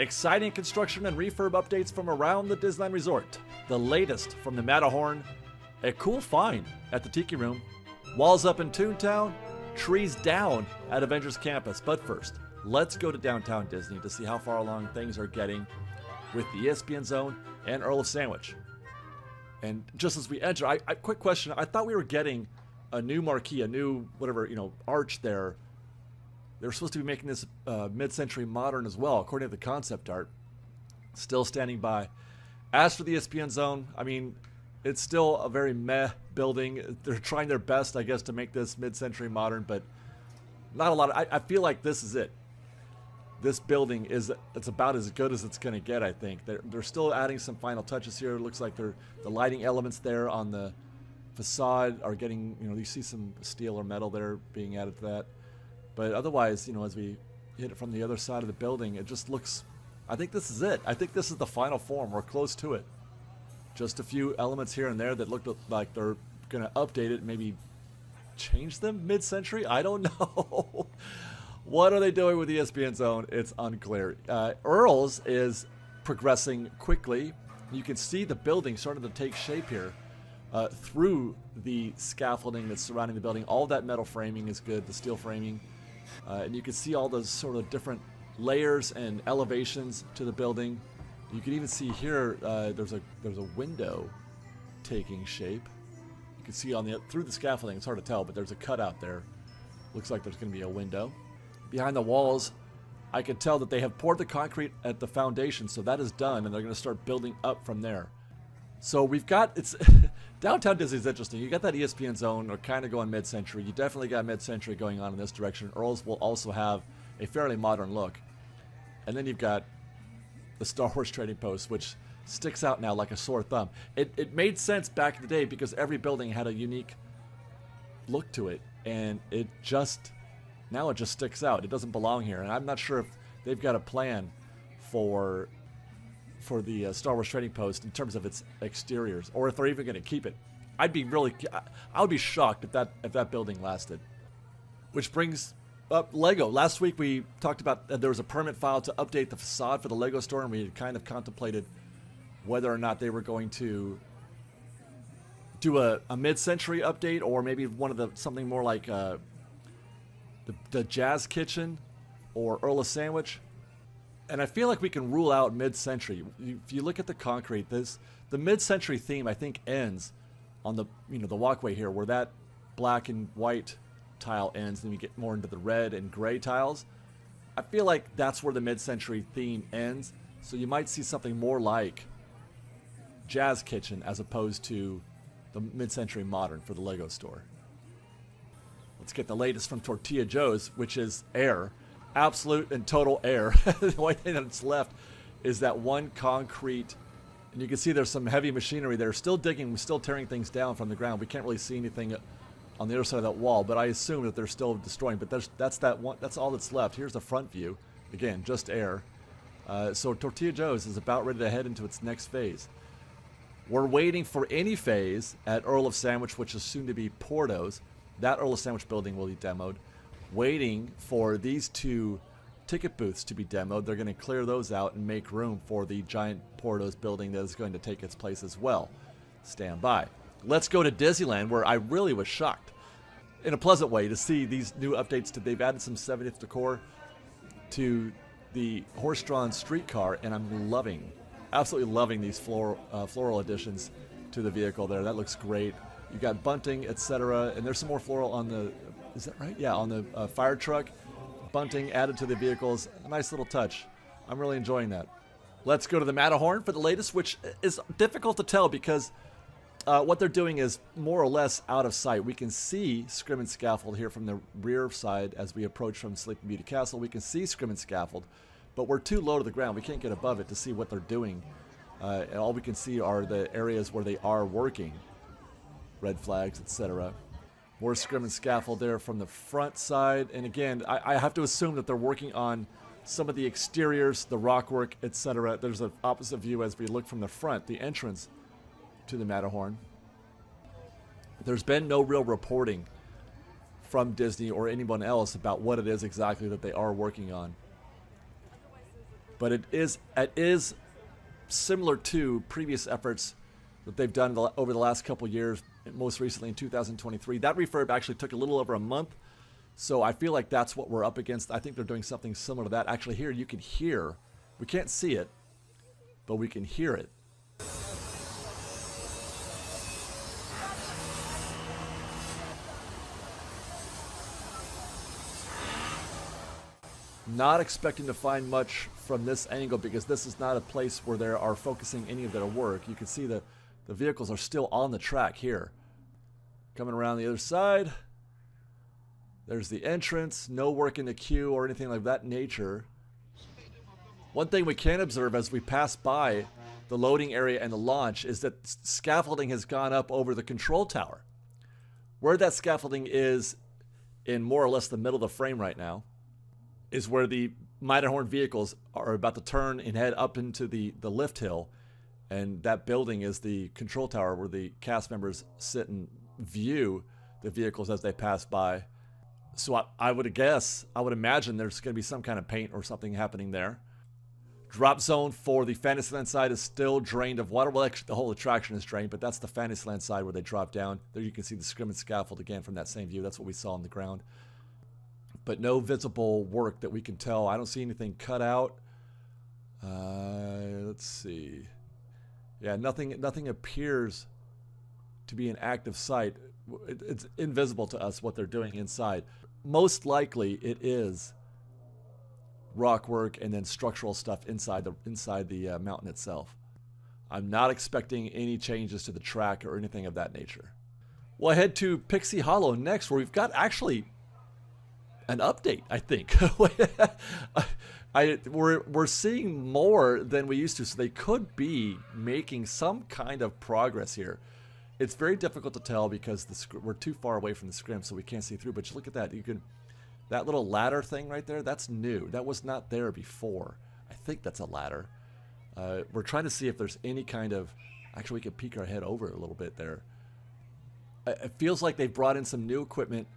Exciting construction and refurb updates from around the Disneyland Resort. The latest from the Matterhorn. A cool find at the Tiki Room. Walls up in Toontown. Trees down at Avengers Campus. But first, let's go to downtown Disney to see how far along things are getting with the ESPN Zone and Earl of Sandwich. And just as we enter, quick question. I thought we were getting a new marquee, a new whatever, arch there. They're supposed to be making this mid-century modern as well, according to the concept art. Still standing by. As for the ESPN Zone, I mean, it's still a very meh building. They're trying their best, I guess, to make this mid-century modern, but not a lot. I feel like this is it. This building it's about as good as it's going to get, I think. They're still adding some final touches here. It looks like the lighting elements there on the facade are getting, you see some steel or metal there being added to that. But otherwise, as we hit it from the other side of the building, it just looks, I think this is it. I think this is the final form. We're close to it. Just a few elements here and there that look like they're going to update it, maybe change them mid-century? I don't know. What are they doing with the ESPN Zone? It's unclear. Earls is progressing quickly. You can see the building starting to take shape here through the scaffolding that's surrounding the building. All that metal framing is good, the steel framing. And you can see all those sort of different layers and elevations to the building. You can even see here there's a window taking shape. You can see through the scaffolding. It's hard to tell, but there's a cutout there. Looks like there's going to be a window. Behind the walls, I can tell that they have poured the concrete at the foundation, so that is done, and they're going to start building up from there. So we've got, downtown Disney is interesting. You got that ESPN Zone, or kind of going mid-century. You definitely got mid-century going on in this direction. Earls will also have a fairly modern look. And then you've got the Star Wars Trading Post, which sticks out now like a sore thumb. It made sense back in the day because every building had a unique look to it, and now it just sticks out. It doesn't belong here, and I'm not sure if they've got a plan for the Star Wars Trading Post in terms of its exteriors, or if they're even going to keep it. I would be shocked if that building lasted. Which brings up Lego. Last week we talked about there was a permit filed to update the facade for the Lego store, and we had kind of contemplated whether or not they were going to do a mid-century update, or maybe something more like the Jazz Kitchen or Earl of Sandwich. And I feel like we can rule out mid-century. If you look at the concrete, the mid-century theme I think ends on the walkway here, where that black and white tile ends, and you get more into the red and gray tiles. I feel like that's where the mid-century theme ends. So you might see something more like Jazz Kitchen as opposed to the mid-century modern for the Lego store. Let's get the latest from Tortilla Joes, which is air. Absolute and total air. The only thing that's left is that one concrete, and you can see there's some heavy machinery there. Still digging, still tearing things down from the ground. We can't really see anything on the other side of that wall, but I assume that they're still destroying. But that's all that's left. Here's the front view. Again, just air. So Tortilla Joes is about ready to head into its next phase. We're waiting for any phase at Earl of Sandwich, which is soon to be Porto's. That Earl of Sandwich building will be demoed. Waiting for these two ticket booths to be demoed. They're going to clear those out and make room for the giant Porto's building that is going to take its place as well. Stand by. Let's go to Disneyland, where I really was shocked, in a pleasant way, to see these new updates. They've added some 70th decor to the Horsedrawn Street Car, and I'm absolutely loving these floral additions to the vehicle there. That looks great. You got bunting, etc., and there's some more floral on the, is that right? Yeah, on the fire truck. Bunting added to the vehicles. A nice little touch. I'm really enjoying that. Let's go to the Matterhorn for the latest, which is difficult to tell because what they're doing is more or less out of sight. We can see Scrim and Scaffold here from the rear side as we approach from Sleeping Beauty Castle. We can see Scrim and Scaffold, but we're too low to the ground. We can't get above it to see what they're doing. And all we can see are the areas where they are working. Red flags, etc. More Scrim and Scaffold there from the front side. And again, I have to assume that they're working on some of the exteriors, the rockwork, etc. There's an opposite view as we look from the front, the entrance to the Matterhorn. There's been no real reporting from Disney or anyone else about what it is exactly that they are working on. But it is similar to previous efforts that they've done over the last couple years, most recently in 2023. That refurb actually took a little over a month, so I feel like that's what we're up against. I think they're doing something similar to that. Actually, here you can hear, we can't see it, but we can hear it. Not expecting to find much from this angle because this is not a place where they are focusing any of their work. You can see the vehicles are still on the track here. Coming around the other side, there's the entrance. No work in the queue or anything like that nature. One thing we can observe as we pass by the loading area and the launch is that scaffolding has gone up over the control tower. Where that scaffolding is in more or less the middle of the frame right now is where the Matterhorn vehicles are about to turn and head up into the lift hill. And that building is the control tower where the cast members sit and view the vehicles as they pass by. So I would imagine there's going to be some kind of paint or something happening there. Drop zone for the Fantasyland side is still drained of water. Well, actually, the whole attraction is drained, but that's the Fantasyland side where they drop down. There you can see the scrim and scaffold again from that same view. That's what we saw on the ground. But no visible work that we can tell. I don't see anything cut out. Let's see. Yeah, nothing appears to be an active site. It's invisible to us what they're doing inside. Most likely it is rock work and then structural stuff inside the mountain itself. I'm not expecting any changes to the track or anything of that nature. We'll head to Pixie Hollow next, where we've got actually an update, I think. We're seeing more than we used to, so they could be making some kind of progress here. It's very difficult to tell because we're too far away from the scrim, so we can't see through. But you look at that. That little ladder thing right there, that's new. That was not there before. I think that's a ladder. We're trying to see if there's any kind of... Actually, we could peek our head over a little bit there. It feels like they've brought in some new equipment,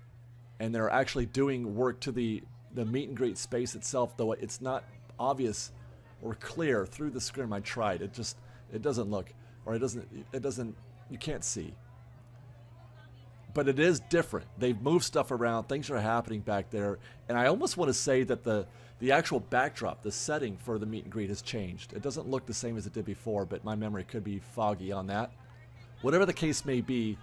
and they're actually doing work to the meet and greet space itself, though it's not obvious or clear through the scrim. I tried. It doesn't look, or it doesn't, you can't see. But it is different. They've moved stuff around. Things are happening back there. And I almost want to say that the actual backdrop, the setting for the meet and greet has changed. It doesn't look the same as it did before, but my memory could be foggy on that. Whatever the case may be,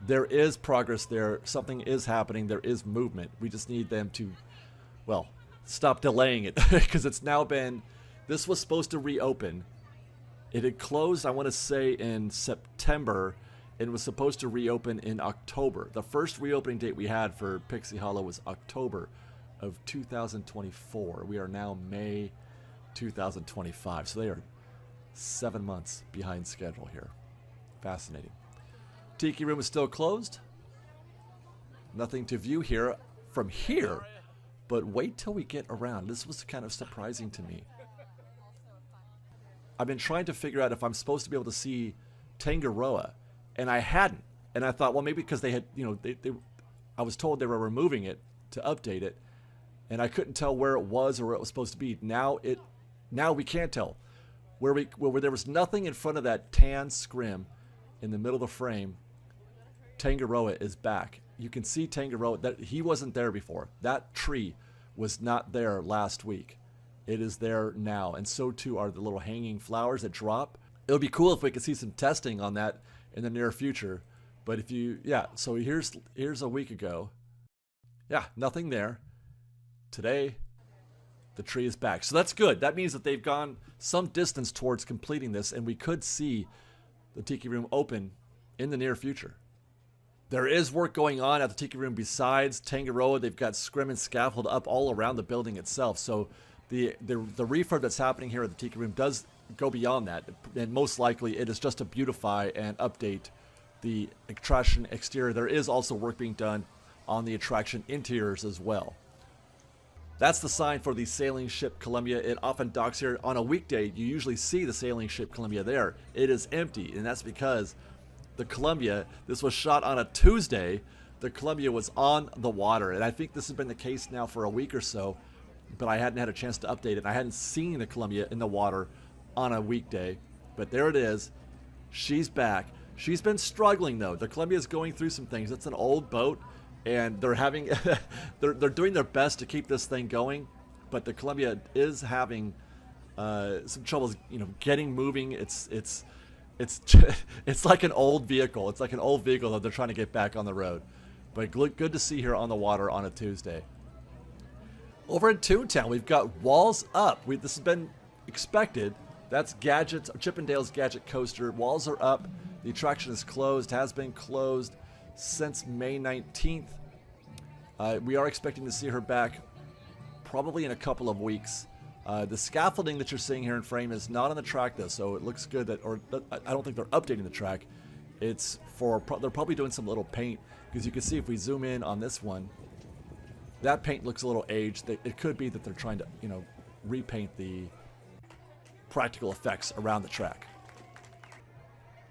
there is progress there. Something is happening. There is movement. We just need them to, well, stop delaying it because it's now been, this was supposed to reopen. It had closed, I want to say, in September. It was supposed to reopen in October. The first reopening date we had for Pixie Hollow was October of 2024. We are now May 2025. So they are 7 months behind schedule here. Fascinating. Tiki Room is still closed. Nothing to view here from here, but wait till we get around. This was kind of surprising to me. I've been trying to figure out if I'm supposed to be able to see Tangaroa, and I hadn't. And I thought, well, maybe because they had, I was told they were removing it to update it, and I couldn't tell where it was or where it was supposed to be. Now we can tell. Where there was nothing in front of that tan scrim in the middle of the frame, Tangaroa is back. You can see Tangaroa. That he wasn't there before. That tree was not there last week. It is there now, and so too are the little hanging flowers that drop. It would be cool if we could see some testing on that in the near future. But if you, so here's a week ago. Yeah, nothing there. Today, the tree is back. So that's good. That means that they've gone some distance towards completing this, and we could see the Tiki Room open in the near future. There is work going on at the Tiki Room besides Tangaroa. They've got scrim and scaffold up all around the building itself. So the refurb that's happening here at the Tiki Room does go beyond that, and most likely it is just to beautify and update the attraction exterior. There is also work being done on the attraction interiors as well. That's the sign for the sailing ship Columbia. It often docks here. On a weekday, you usually see the sailing ship Columbia there. It is empty, and that's because the Columbia, this was shot on a Tuesday, the Columbia was on the water, and I think this has been the case now for a week or so. but I hadn't had a chance to update it. I hadn't seen the Columbia in the water on a weekday, but there it is. She's back. She's been struggling though. The Columbia is going through some things. It's an old boat, and they're having they're doing their best to keep this thing going, but the Columbia is having some troubles, getting moving. It's it's like an old vehicle. It's like an old vehicle that they're trying to get back on the road. But good to see her on the water on a Tuesday. Over in Toontown, we've got Walls Up. This has been expected. That's Chippendale's Gadget Coaster. Walls are up. The attraction is closed, has been closed since May 19th. We are expecting to see her back probably in a couple of weeks. The scaffolding that you're seeing here in frame is not on the track though, so it looks good I don't think they're updating the track. It's they're probably doing some little paint, because you can see if we zoom in on this one, that paint looks a little aged. It could be that they're trying to, repaint the practical effects around the track.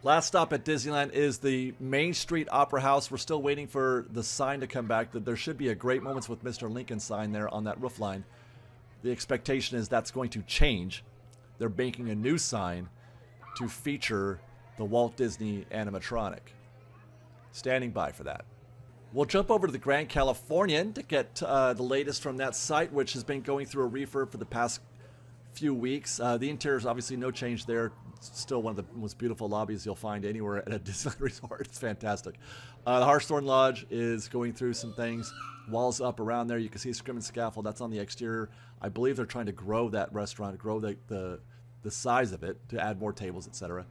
Last stop at Disneyland is the Main Street Opera House. We're still waiting for the sign to come back. There should be a Great Moments with Mr. Lincoln sign there on that roof line. The expectation is that's going to change. They're making a new sign to feature the Walt Disney animatronic. Standing by for that. We'll jump over to the Grand Californian to get the latest from that site, which has been going through a refurb for the past few weeks. The interior is obviously no change there. It's still one of the most beautiful lobbies you'll find anywhere at a Disneyland resort. It's fantastic. The Horsedrawn Lodge is going through some things. Walls up around there. You can see Scrim and Scaffold. That's on the exterior. I believe they're trying to grow that restaurant, grow the size of it to add more tables, etc.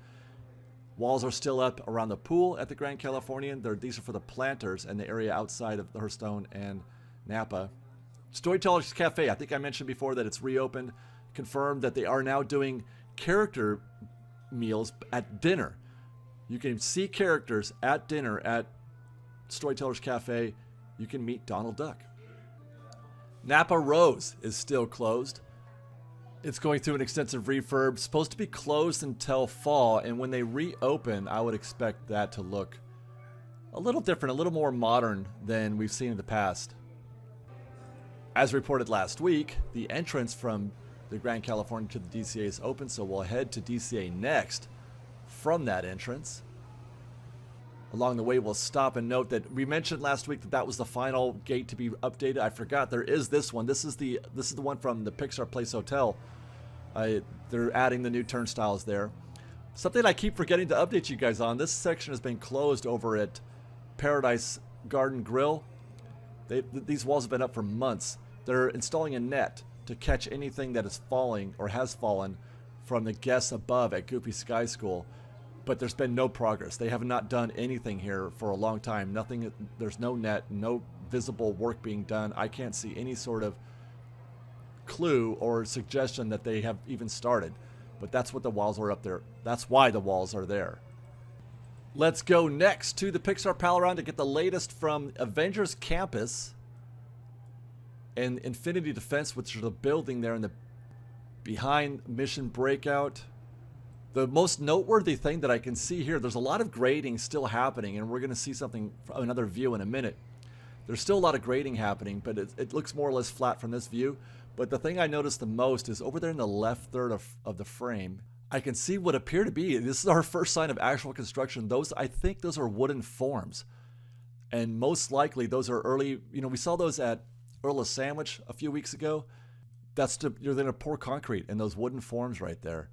Walls are still up around the pool at the Grand Californian. These are for the planters and the area outside of the Hearthstone and Napa. Storytellers Cafe, I think I mentioned before that it's reopened. Confirmed that they are now doing character meals at dinner. You can see characters at dinner at Storytellers Cafe. You can meet Donald Duck. Napa Rose is still closed. It's going through an extensive refurb. Supposed to be closed until fall, and when they reopen, I would expect that to look a little different, a little more modern than we've seen in the past. As reported last week, the entrance from the Grand Californian to the DCA is open, so we'll head to DCA next from that entrance. Along the way, we'll stop and note that we mentioned last week that was the final gate to be updated. I forgot there is this one. This is the one from the Pixar Place Hotel. They're adding the new turnstiles there. Something I keep forgetting to update you guys on. This section has been closed over at Paradise Garden Grill. These walls have been up for months. They're installing a net to catch anything that is falling or has fallen from the guests above at Goofy Sky School. But there's been no progress. They have not done anything here for a long time. Nothing. There's no net, no visible work being done. I can't see any sort of clue or suggestion that they have even started. But that's what the walls are up there. That's why the walls are there. Let's go next to the Pixar Palaron to get the latest from Avengers Campus and Infinity Defense, which is the building there in the behind Mission Breakout. The most noteworthy thing that I can see here, there's a lot of grading still happening, and we're going to see something, another view in a minute. There's still a lot of grading happening, but it looks more or less flat from this view. But the thing I noticed the most is over there in the left third of the frame, I can see what appear to be, this is our first sign of actual construction. I think those are wooden forms. And most likely those are early, we saw those at Earl of Sandwich a few weeks ago. You're going to pour concrete in those wooden forms right there.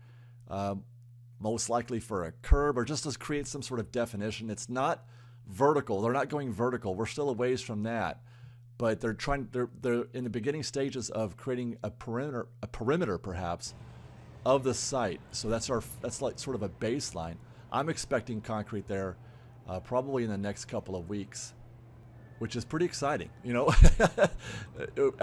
Most likely for a curb or just to create some sort of definition. It's not vertical. They're not going vertical. We're still a ways from that. But they're in the beginning stages of creating a perimeter perhaps of the site. So that's like sort of a baseline. I'm expecting concrete there probably in the next couple of weeks, which is pretty exciting. I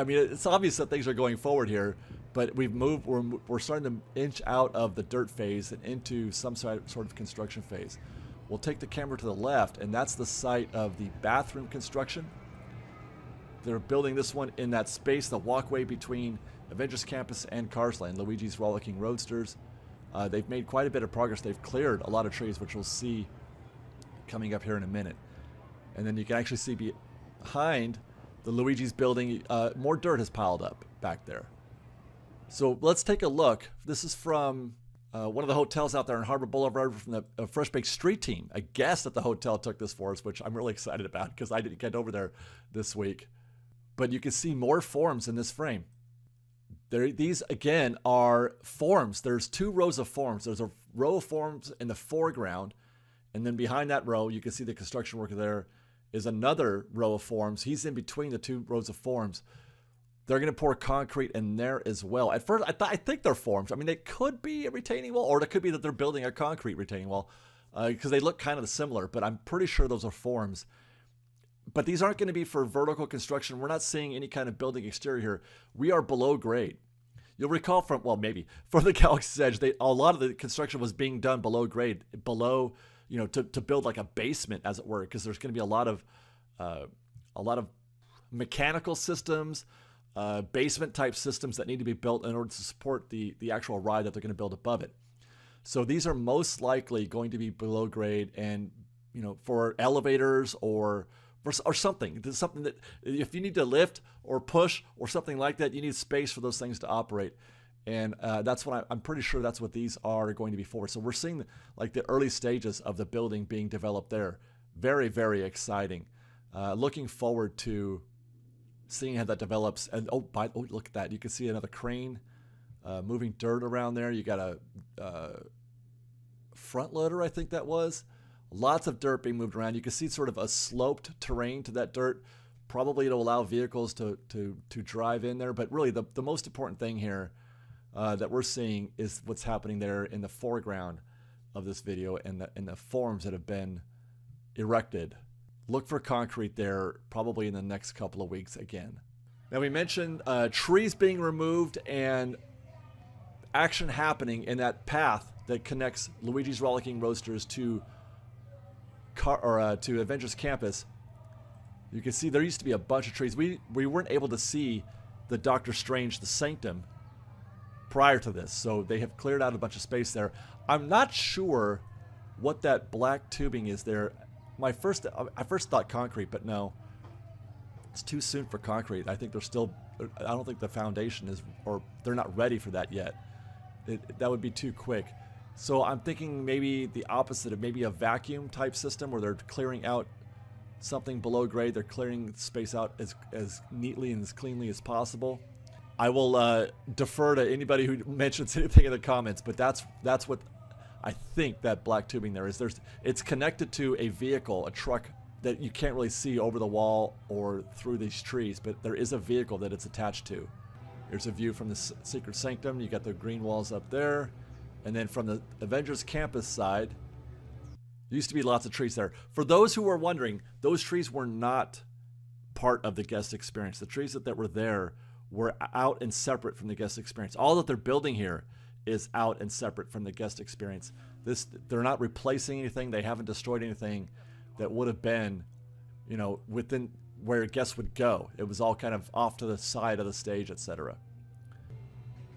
mean, it's obvious that things are going forward here, but we're starting to inch out of the dirt phase and into some sort of construction phase. We'll take the camera to the left, and that's the site of the bathroom construction. They're building this one in that space, the walkway between Avengers Campus and Cars Land, Luigi's Rollicking Roadsters. They've made quite a bit of progress. They've cleared a lot of trees, which we'll see coming up here in a minute. And then you can actually see behind the Luigi's building, more dirt has piled up. back there. So let's take a look. This is from one of the hotels out there in Harbor Boulevard from the Fresh Baked Street Team. A guest at the hotel took this for us, which I'm really excited about because I didn't get over there this week. But you can see more forms in this frame. These, again, are forms. There's 2 rows of forms. There's a row of forms in the foreground, and then behind that row, you can see the construction worker there is another row of forms. He's in between the 2 rows of forms. They're going to pour concrete in there as well. At first, I think they're forms. I mean, they could be a retaining wall, or it could be that they're building a concrete retaining wall because they look kind of similar, but I'm pretty sure those are forms. But these aren't going to be for vertical construction. We're not seeing any kind of building exterior here. We are below grade. You'll recall from, well, maybe, from the Galaxy's Edge, a lot of the construction was being done below grade, below, to build like a basement, as it were, because there's going to be a lot of mechanical systems, basement-type systems that need to be built in order to support the actual ride that they're going to build above it. So these are most likely going to be below grade, and, for elevators or something. There's something that if you need to lift or push or something like that, you need space for those things to operate. And that's what I'm pretty sure that's what these are going to be for. So we're seeing like the early stages of the building being developed there. Very, very exciting. Looking forward to seeing how that develops. And look at that. You can see another crane moving dirt around there. You got a front loader, I think that was. Lots of dirt being moved around. You can see sort of a sloped terrain to that dirt, probably to allow vehicles to drive in there. But really, the most important thing here that we're seeing is what's happening there in the foreground of this video and the forms that have been erected. Look for concrete there probably in the next couple of weeks again. Now, we mentioned trees being removed and action happening in that path that connects Luigi's Rollicking Roasters to Avengers Campus. You can see there used to be a bunch of trees. We weren't able to see the Doctor Strange, the Sanctum, prior to this, so they have cleared out a bunch of space there. I'm not sure what that black tubing is there. I first thought concrete, but no, it's too soon for concrete. I think I don't think the foundation is, or they're not ready for that yet. That would be too quick. So I'm thinking maybe the opposite of maybe a vacuum type system where they're clearing out something below grade. They're clearing space out as neatly and as cleanly as possible. I will defer to anybody who mentions anything in the comments, but that's what I think that black tubing there is. It's connected to a vehicle, a truck that you can't really see over the wall or through these trees, but there is a vehicle that it's attached to. Here's a view from the Secret Sanctum. You got the green walls up there. And then from the Avengers Campus side, there used to be lots of trees there. For those who are wondering, those trees were not part of the guest experience. The trees that were there were out and separate from the guest experience. All that they're building here is out and separate from the guest experience. They're not replacing anything. They haven't destroyed anything that would have been, within where guests would go. It was all kind of off to the side of the stage, etc.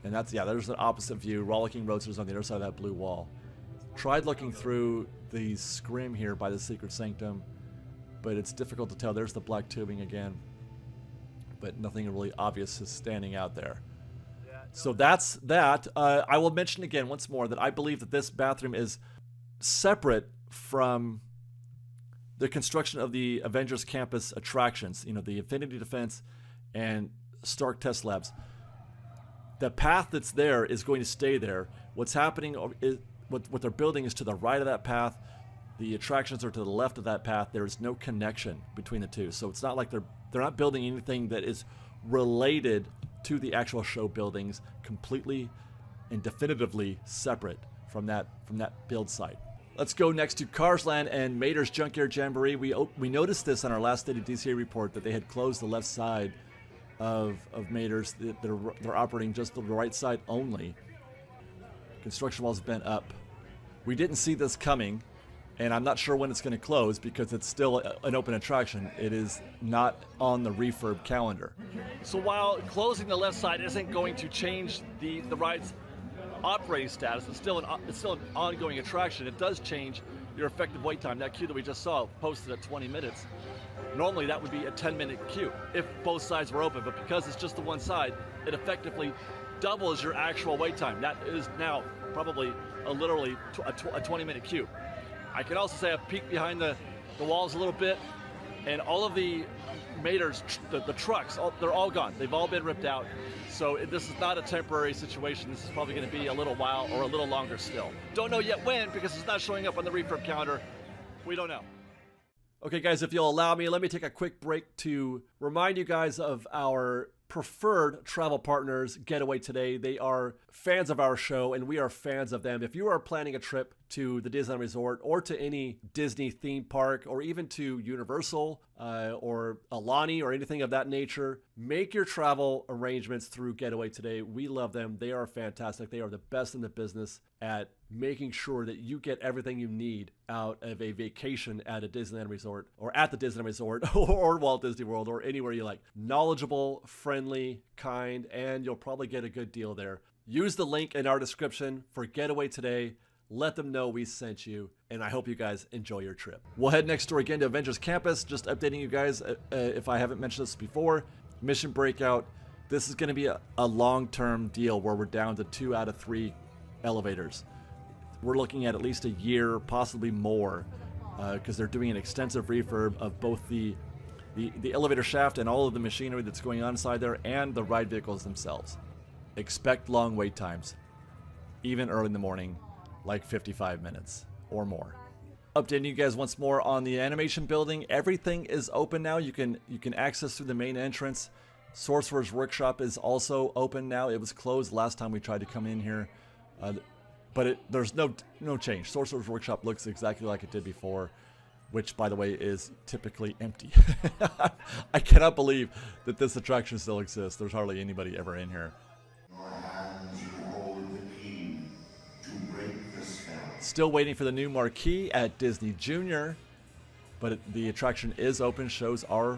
And there's an opposite view. Rollicking Roasters on the other side of that blue wall. Tried looking through the scrim here by the Secret Sanctum, but it's difficult to tell. There's the black tubing again, but nothing really obvious is standing out there. So that's that. I will mention again once more that I believe that this bathroom is separate from the construction of the Avengers Campus attractions, the Infinity Defense and Stark Test Labs. The path that's there is going to stay there. What's happening is what they're building is to the right of that path. The attractions are to the left of that path. There is no connection between the two. So it's not like they're not building anything that is related to the actual show buildings, completely and definitively separate from that build site. Let's go next to Cars Land and Mater's Junk Air Jamboree. We noticed this on our last State of DCA report that they had closed the left side of Mater's. They're operating just the right side only. Construction walls have been up. We didn't see this coming, and I'm not sure when it's going to close because it's still an open attraction. It is not on the refurb calendar. So while closing the left side isn't going to change the ride's operating status, it's still an ongoing attraction. It does change your effective wait time. That queue that we just saw posted at 20 minutes. Normally that would be a 10-minute queue if both sides were open, but because it's just the one side, it effectively doubles your actual wait time. That is now probably literally a 20-minute queue. I can also say I've peeked behind the walls a little bit, and all of the maters, the trucks, they're all gone. They've all been ripped out. So this is not a temporary situation. This is probably going to be a little while or a little longer still. Don't know yet when, because it's not showing up on the refurb calendar. We don't know. Okay, guys, if you'll allow me, let me take a quick break to remind you guys of our preferred travel partners, Getaway Today. They are fans of our show, and we are fans of them. If you are planning a trip to the Disneyland Resort or to any Disney theme park or even to Universal or Alani or anything of that nature, make your travel arrangements through Getaway Today. We love them. They are fantastic. They are the best in the business at making sure that you get everything you need out of a vacation at a Disneyland Resort or at the Disneyland Resort or Walt Disney World or anywhere you like. Knowledgeable, friendly, kind, and you'll probably get a good deal there. Use the link in our description for Getaway Today. Let them know we sent you, and I hope you guys enjoy your trip. We'll head next door again to Avengers Campus. Just updating you guys, if I haven't mentioned this before, Mission Breakout. This is going to be a long-term deal where we're down to 2 out of 3 elevators. We're looking at least a year, possibly more, because they're doing an extensive refurb of both the elevator shaft and all of the machinery that's going on inside there and the ride vehicles themselves. Expect long wait times, even early in the morning, like 55 minutes or more. Updating you guys once more on the animation building. Everything is open now. You can access through the main entrance. Sorcerers Workshop is also open now. It was closed last time we tried to come in here, but there's no change. Sorcerers Workshop looks exactly like it did before, which, by the way, is typically empty. I cannot believe that this attraction still exists. There's hardly anybody ever in here. Still waiting for the new marquee at Disney Junior, but the attraction is open. Shows are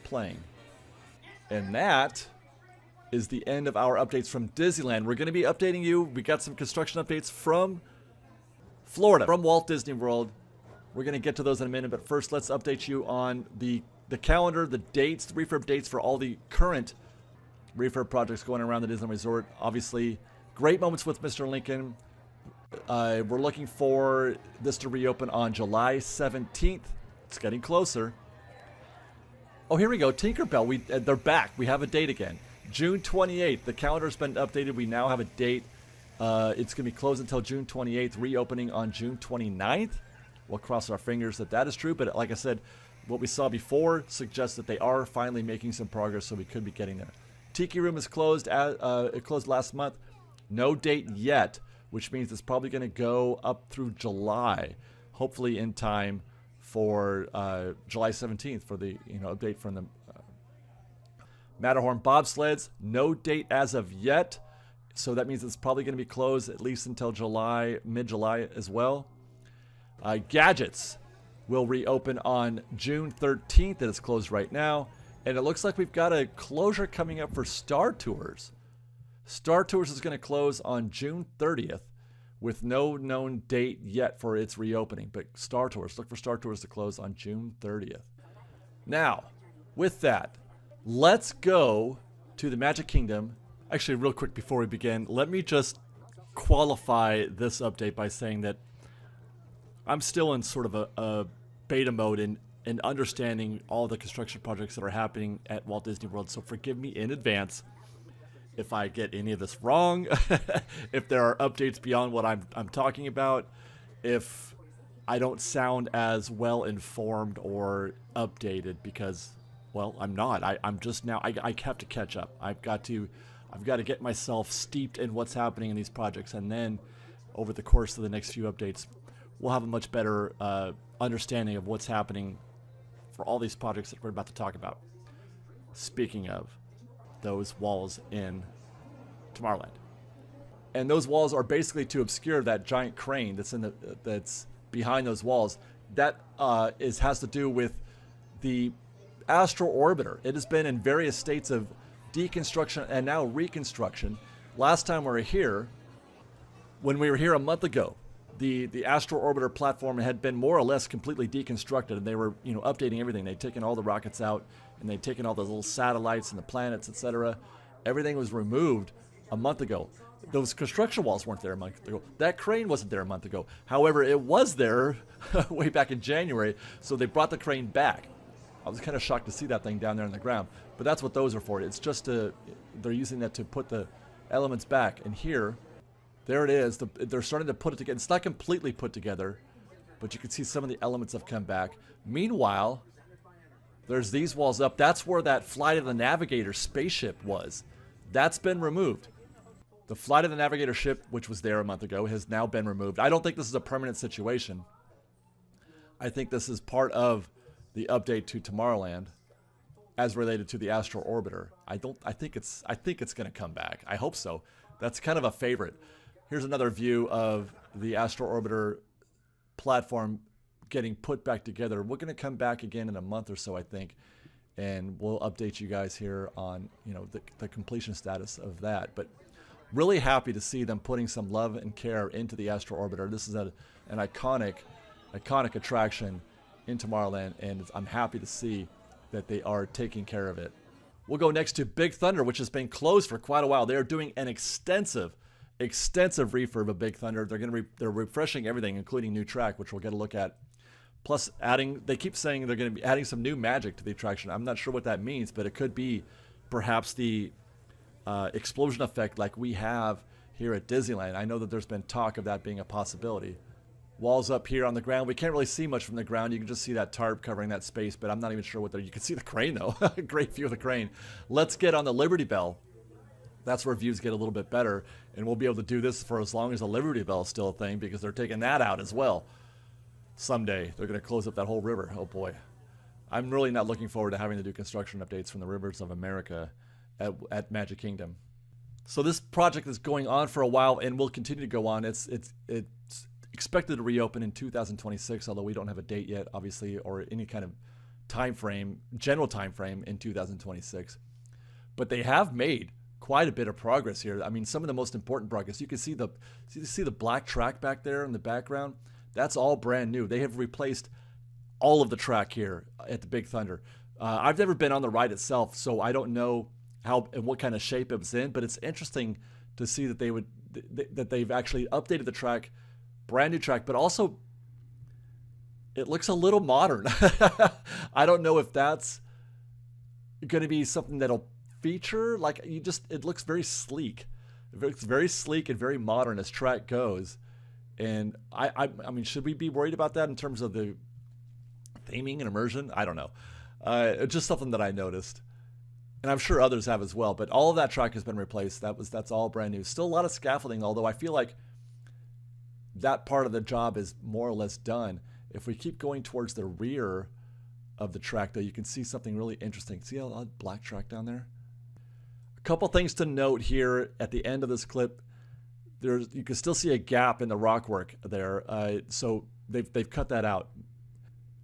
playing. And that is the end of our updates from Disneyland. We're going to be updating you. We got some construction updates from Florida, from Walt Disney World. We're going to get to those in a minute, but first let's update you on the calendar, the dates, the refurb dates for all the current refurb projects going around the Disneyland Resort. Obviously, great moments with Mr. Lincoln. We're looking for this to reopen on July 17th. It's getting closer. Oh, here we go. Tinkerbell. They're back. We have a date again. June 28th. The calendar's been updated. We now have a date. It's going to be closed until June 28th, reopening on June 29th. We'll cross our fingers that is true. But like I said, what we saw before suggests that they are finally making some progress, so we could be getting there. Tiki Room is closed. It closed last month. No date yet, which means it's probably going to go up through July, hopefully in time for July 17th for the update from the Matterhorn bobsleds. No date as of yet, so that means it's probably going to be closed at least until July, mid-July as well. Gadgets will reopen on June 13th. It is closed right now, and it looks like we've got a closure coming up for Star Tours. Star Tours is going to close on June 30th with no known date yet for its reopening. But Star Tours, look for Star Tours to close on June 30th. Now, with that, let's go to the Magic Kingdom. Actually, real quick before we begin, let me just qualify this update by saying that I'm still in sort of a beta mode in understanding all the construction projects that are happening at Walt Disney World. So forgive me in advance if I get any of this wrong, if there are updates beyond what I'm talking about, if I don't sound as well informed or updated, because, well, I'm not. I'm just now. I have to catch up. I've got to get myself steeped in what's happening in these projects, and then over the course of the next few updates, we'll have a much better understanding of what's happening for all these projects that we're about to talk about. Speaking of those walls in Tomorrowland, and those walls are basically to obscure that giant crane that's behind those walls. That has to do with the Astro Orbiter. It has been in various states of deconstruction and now reconstruction. Last time we were here, when we were here a month ago, the Astro Orbiter platform had been more or less completely deconstructed, and they were, updating everything. They'd taken all the rockets out, and they'd taken all the little satellites and the planets, etc. Everything was removed a month ago. Those construction walls weren't there a month ago. That crane wasn't there a month ago. However, it was there way back in January, so they brought the crane back. I was kind of shocked to see that thing down there on the ground, but that's what those are for. It's just they're using that to put the elements back. And here, there it is. They're starting to put it together. It's not completely put together, but you can see some of the elements have come back. Meanwhile, there's these walls up. That's where that Flight of the Navigator spaceship was. That's been removed. The Flight of the Navigator ship, which was there a month ago, has now been removed. I don't think this is a permanent situation. I think this is part of the update to Tomorrowland as related to the Astro Orbiter. I think it's going to come back. I hope so. That's kind of a favorite. Here's another view of the Astro Orbiter platform getting put back together. We're going to come back again in a month or so, I think, and we'll update you guys here on, the completion status of that. But really happy to see them putting some love and care into the Astro Orbiter. This is an iconic attraction in Tomorrowland, and I'm happy to see that they are taking care of it. We'll go next to Big Thunder, which has been closed for quite a while. They are doing an extensive refurb of Big Thunder. They're refreshing everything, including new track, which we'll get a look at. Plus, they keep saying they're going to be adding some new magic to the attraction. I'm not sure what that means, but it could be perhaps the explosion effect like we have here at Disneyland. I know that there's been talk of that being a possibility. Walls up here on the ground. We can't really see much from the ground. You can just see that tarp covering that space, but I'm not even sure what there. You can see the crane though. Great view of the crane. Let's get on the Liberty Bell. That's where views get a little bit better, and we'll be able to do this for as long as the Liberty Bell is still a thing, because they're taking that out as well. Someday they're going to close up that whole river. Oh boy. I'm really not looking forward to having to do construction updates from the rivers of America at Magic Kingdom. So this project is going on for a while and will continue to go on. It's expected to reopen in 2026, although we don't have a date yet, obviously, or any kind of time frame, general time frame in 2026. But they have made quite a bit of progress here. I mean, some of the most important progress. You can see the black track back there in the background. That's all brand new. They have replaced all of the track here at the Big Thunder. I've never been on the ride itself, so I don't know how and what kind of shape it was in, but it's interesting to see that they've actually updated the track, brand new track, but also it looks a little modern. I don't know if that's going to be something that'll feature. Like, it looks very sleek. It looks very sleek and very modern as track goes. And I mean, should we be worried about that in terms of the theming and immersion? I don't know. It's just something that I noticed, and I'm sure others have as well. But all of that track has been replaced. That's all brand new. Still a lot of scaffolding, although I feel like that part of the job is more or less done. If we keep going towards the rear of the track, though, you can see something really interesting. See a black track down there? A couple things to note here at the end of this clip. You can still see a gap in the rock work there, so they've cut that out.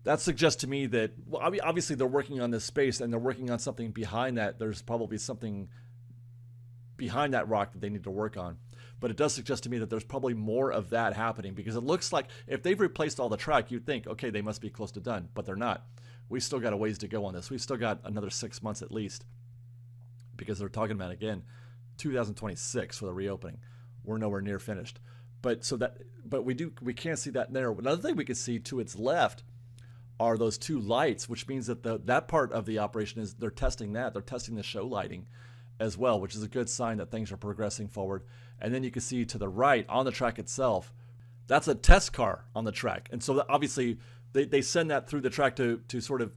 That suggests to me that, well, obviously they're working on this space and they're working on something behind that. There's probably something behind that rock that they need to work on. But it does suggest to me that there's probably more of that happening, because it looks like if they've replaced all the track, you'd think, okay, they must be close to done, but they're not. We've still got a ways to go on this. We've still got another 6 months at least, because they're talking about, again, 2026 for the reopening. We're nowhere near finished. But we can't see that there. Another thing we can see to its left are those two lights, which means that that part of the operation is they're testing that. They're testing the show lighting as well, which is a good sign that things are progressing forward. And then you can see to the right on the track itself, that's a test car on the track. And so obviously they send that through the track to sort of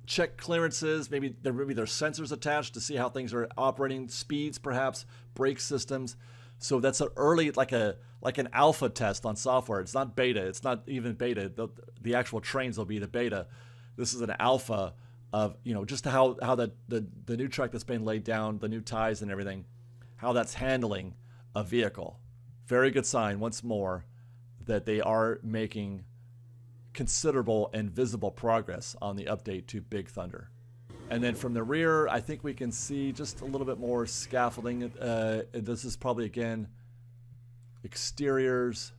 check clearances. Maybe there's sensors attached to see how things are operating, speeds perhaps, brake systems. So that's an early, like an alpha test on software. It's not beta. It's not even beta. The actual trains will be the beta. This is an alpha of, just how the new track that's been laid down, the new ties and everything, how that's handling a vehicle. Very good sign, once more, that they are making considerable and visible progress on the update to Big Thunder. And then from the rear, I think we can see just a little bit more scaffolding. This is probably, again, exteriors.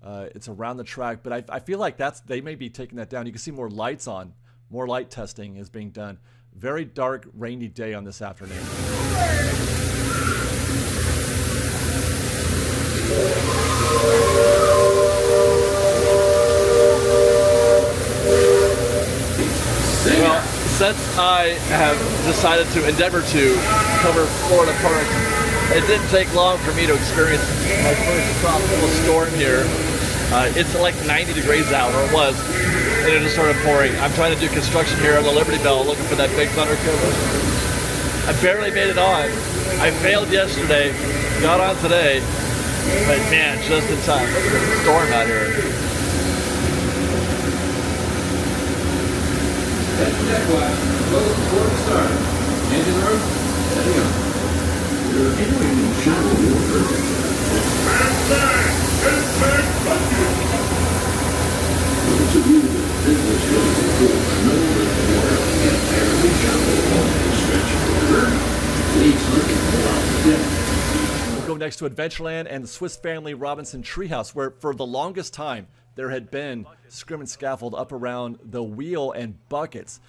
It's around the track, but I feel like they may be taking that down. You can see more lights on, more light testing is being done. Very dark, rainy day on this afternoon. Well, since I have decided to endeavor to cover Florida Park, it didn't take long for me to experience my first tropical storm here. It's like 90 degrees out, or it was, and it just started pouring. I'm trying to do construction here on the Liberty Bell, looking for that big thunder killer. I barely made it on. I failed yesterday, got on today, but man, just in time. Look at this storm out here. Engine room, setting up. You're entering the shuttle water. Those of you with business willing to cool know that the water can entirely shuttle along the stretch of river. Please look at the depth. We'll go next to Adventureland and the Swiss Family Robinson Treehouse, where for the longest time there had been scrim and scaffold up around the wheel and buckets.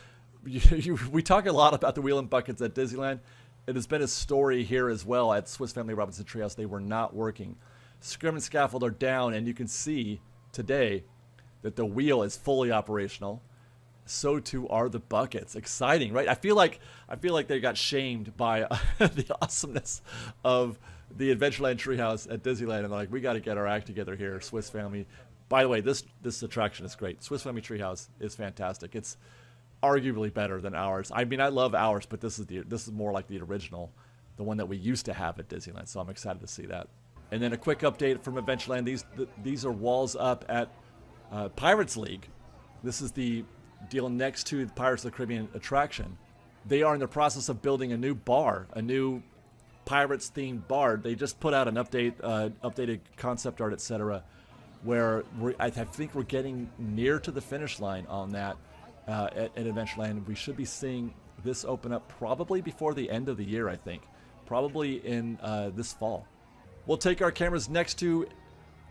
We talk a lot about the wheel and buckets at Disneyland. It has been a story here as well at Swiss Family Robinson Treehouse. They were not working. Scrim and scaffold are down, and you can see today that the wheel is fully operational. So too are the buckets. Exciting, right? I feel like they got shamed by the awesomeness of the Adventureland Treehouse at Disneyland, and they're like, we got to get our act together here, Swiss Family. By the way, this attraction is great. Swiss Family Treehouse is fantastic. It's arguably better than ours. I mean, I love ours, but this is more like the original, the one that we used to have at Disneyland. So I'm excited to see that. And then a quick update from Adventureland. These are walls up at Pirates League. This is the deal next to the Pirates of the Caribbean attraction. They are in the process of building a new bar, a new Pirates themed bar. They just put out an updated concept art, etc., where I think we're getting near to the finish line on that. At Adventureland, we should be seeing this open up probably before the end of the year, I think. Probably in this fall. We'll take our cameras next to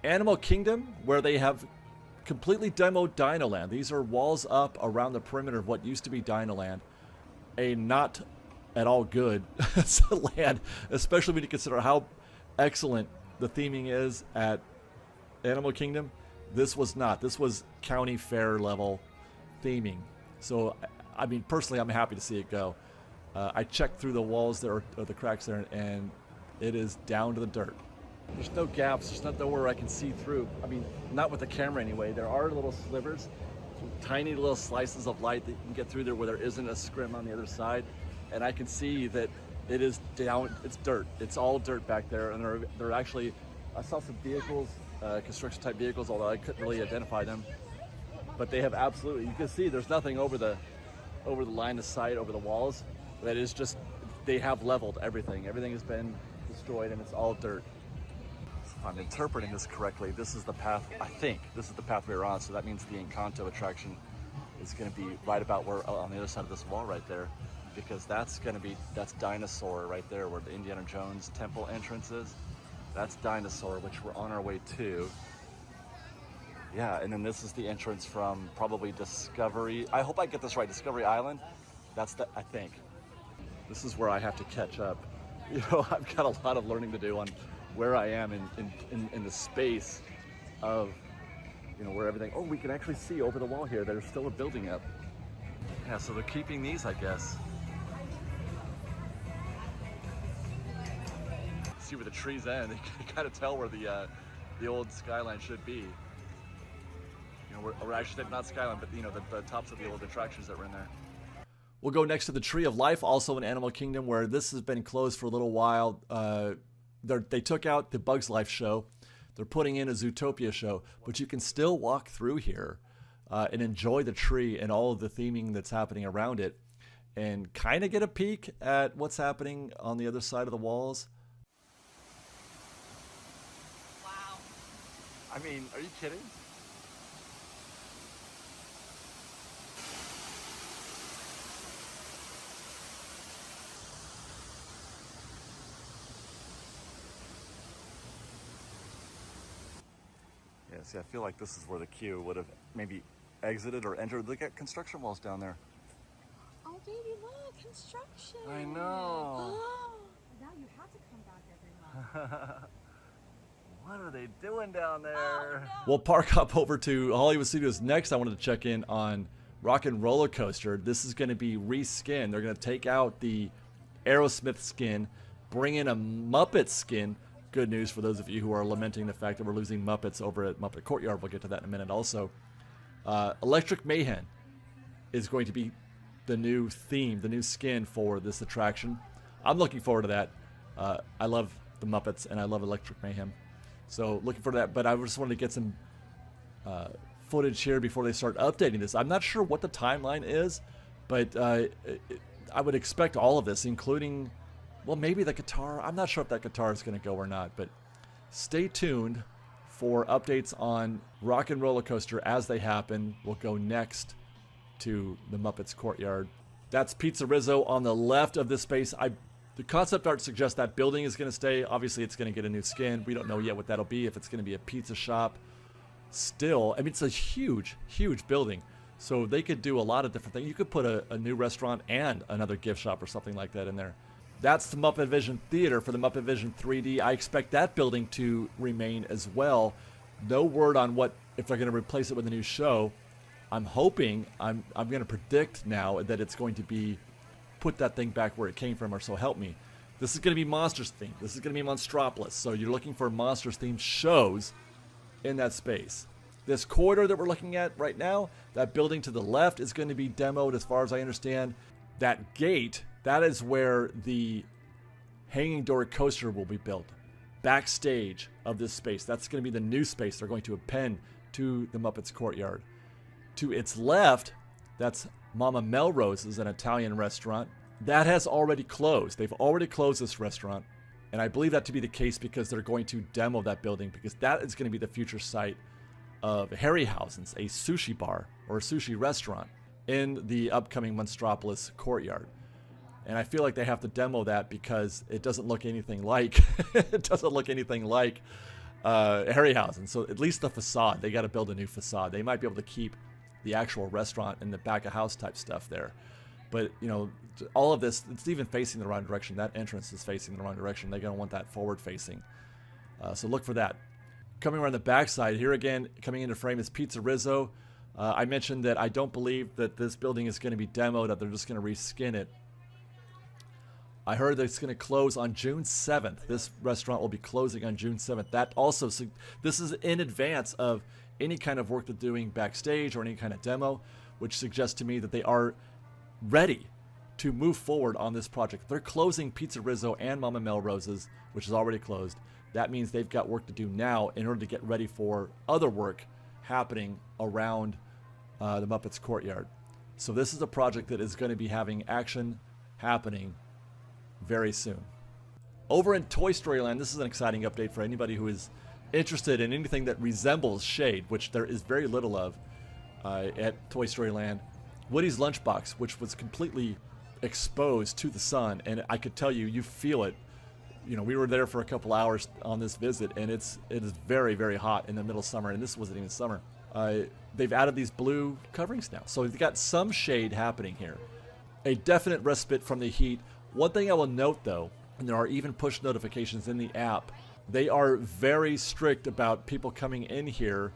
Animal Kingdom, where they have completely demoed Dino Land. These are walls up around the perimeter of what used to be Dino Land. A not at all good land, especially when you consider how excellent the theming is at Animal Kingdom. This was not. This was county fair level theming. So, I mean, personally, I'm happy to see it go. I checked through the walls there, or the cracks there, and it is down to the dirt. There's no gaps. There's nowhere I can see through. I mean, not with the camera anyway. There are little slivers, tiny little slices of light that you can get through there where there isn't a scrim on the other side. And I can see that it is down. It's dirt. It's all dirt back there. And there are actually, I saw some vehicles, construction type vehicles, although I couldn't really identify them. But they have absolutely, you can see there's nothing over the line of sight, over the walls. That is just, they have leveled everything. Everything has been destroyed and it's all dirt. If I'm interpreting this correctly, this is the path, I think, this is the path we're on. So that means the Encanto attraction is going to be right about where, on the other side of this wall right there. Because that's Dinosaur right there, where the Indiana Jones temple entrance is. That's Dinosaur, which we're on our way to. Yeah, and then this is the entrance from probably Discovery. I hope I get this right, Discovery Island. I think. This is where I have to catch up. You know, I've got a lot of learning to do on where I am in the space of, you know, where everything, oh, we can actually see over the wall here, there's still a building up. Yeah, so they're keeping these, I guess. See where the trees end, you can kind of tell where the old skyline should be. You know, or actually not skyline, but you know, the tops of the old attractions that were in there. We'll go next to the Tree of Life, also in Animal Kingdom, where this has been closed for a little while. They took out the Bugs Life show. They're putting in a Zootopia show, but you can still walk through here and enjoy the tree and all of the theming that's happening around it, and kind of get a peek at what's happening on the other side of the walls. Wow. I mean, are you kidding? Yeah, see, I feel like this is where the queue would have maybe exited or entered. Look at construction walls down there. Oh, baby, look, construction. I know. Oh, now you have to come back every month. What are they doing down there? Oh, no. We'll park up over to Hollywood Studios next. I wanted to check in on Rock and Roller Coaster. This is going to be reskinned. They're going to take out the Aerosmith skin, bring in a Muppet skin. Good news for those of you who are lamenting the fact that we're losing Muppets over at Muppet Courtyard. We'll get to that in a minute also. Electric Mayhem is going to be the new theme, the new skin for this attraction. I'm looking forward to that. I love the Muppets and I love Electric Mayhem. So looking for that, but I just wanted to get some footage here before they start updating this. I'm not sure what the timeline is, but I would expect all of this, including, well, maybe the guitar. I'm not sure if that guitar is going to go or not, but stay tuned for updates on Rock and Roller Coaster as they happen. We'll go next to the Muppets Courtyard. That's Pizza Rizzo on the left of this space. The concept art suggests that building is going to stay. Obviously, it's going to get a new skin. We don't know yet what that'll be, if it's going to be a pizza shop. Still, I mean, it's a huge, huge building. So they could do a lot of different things. You could put a new restaurant and another gift shop or something like that in there. That's the Muppet Vision Theater for the Muppet Vision 3D. I expect that building to remain as well. No word on if they're going to replace it with a new show. I'm hoping, I'm going to predict now that it's going to be put that thing back where it came from, or so help me. This is going to be Monsters themed. This is going to be Monstropolis. So you're looking for Monsters themed shows in that space. This corridor that we're looking at right now, that building to the left is going to be demoed as far as I understand. That gate, that is where the hanging door coaster will be built. Backstage of this space. That's going to be the new space they're going to append to the Muppets Courtyard. To its left, that's Mama Melrose's, an Italian restaurant. That has already closed. They've already closed this restaurant. And I believe that to be the case because they're going to demo that building, because that is going to be the future site of Harryhausen's, a sushi bar or a sushi restaurant in the upcoming Monstropolis Courtyard. And I feel like they have to demo that because it doesn't look anything like Harryhausen. So at least the facade, they got to build a new facade. They might be able to keep the actual restaurant and the back of house type stuff there. But, you know, all of this, it's even facing the wrong direction. That entrance is facing the wrong direction. They're going to want that forward facing. So look for that. Coming around the backside, here again, coming into frame is Pizza Rizzo. I mentioned that I don't believe that this building is going to be demoed, that they're just going to reskin it. I heard that it's going to close on June 7th. This restaurant will be closing on June 7th. That also, this is in advance of any kind of work they're doing backstage or any kind of demo, which suggests to me that they are ready to move forward on this project. They're closing Pizza Rizzo and Mama Melrose's, which is already closed. That means they've got work to do now in order to get ready for other work happening around the Muppets Courtyard. So this is a project that is going to be having action happening very soon. Over in Toy Story Land, this is an exciting update for anybody who is interested in anything that resembles shade, which there is very little of at Toy Story Land. Woody's Lunchbox, which was completely exposed to the sun, and I could tell you, you feel it. You know, we were there for a couple hours on this visit, and it is very, very hot in the middle of summer, and this wasn't even summer. They've added these blue coverings now, so they've got some shade happening here. A definite respite from the heat. One thing I will note, though, and there are even push notifications in the app, they are very strict about people coming in here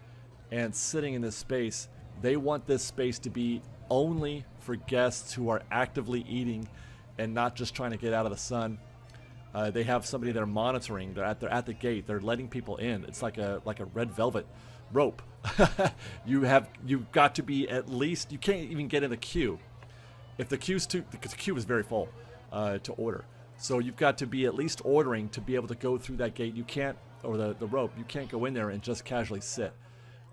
and sitting in this space. They want this space to be only for guests who are actively eating and not just trying to get out of the sun. They have somebody they're monitoring. They're at the gate. They're letting people in. It's like a red velvet rope. You've got to be at least, you can't even get in the queue. If the queue is very full to order. So you've got to be at least ordering to be able to go through that gate. You can't, or the rope, you can't go in there and just casually sit.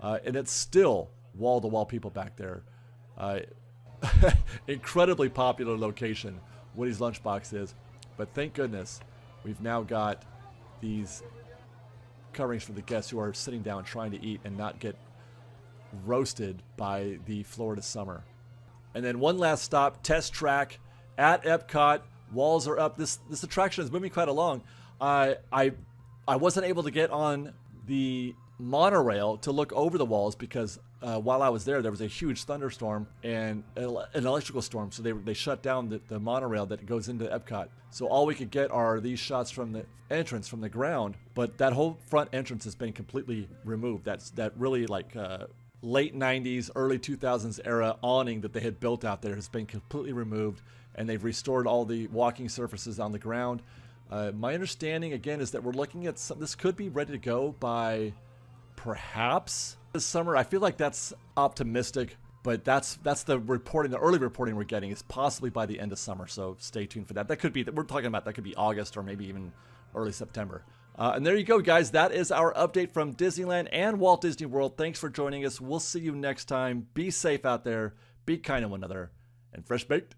And it's still wall-to-wall people back there. Incredibly popular location, Woody's Lunchbox is. But thank goodness, we've now got these coverings for the guests who are sitting down trying to eat and not get roasted by the Florida summer. And then one last stop, test track at Epcot. Walls are up. This attraction is moving quite along. I wasn't able to get on the monorail to look over the walls because while I was there was a huge thunderstorm and an electrical storm, so they shut down the monorail that goes into Epcot. So all we could get are these shots from the entrance from the ground, but that whole front entrance has been completely removed. That really like late 90s, early 2000s era awning that they had built out there has been completely removed, and they've restored all the walking surfaces on the ground. My understanding again is that we're looking at this could be ready to go by perhaps this summer. I feel like that's optimistic, but that's the reporting, the early reporting we're getting is possibly by the end of summer. So stay tuned for that. That could be, we're talking about, that could be August or maybe even early September. And there you go, guys. That is our update from Disneyland and Walt Disney World. Thanks for joining us. We'll see you next time. Be safe out there. Be kind to one another. And fresh baked.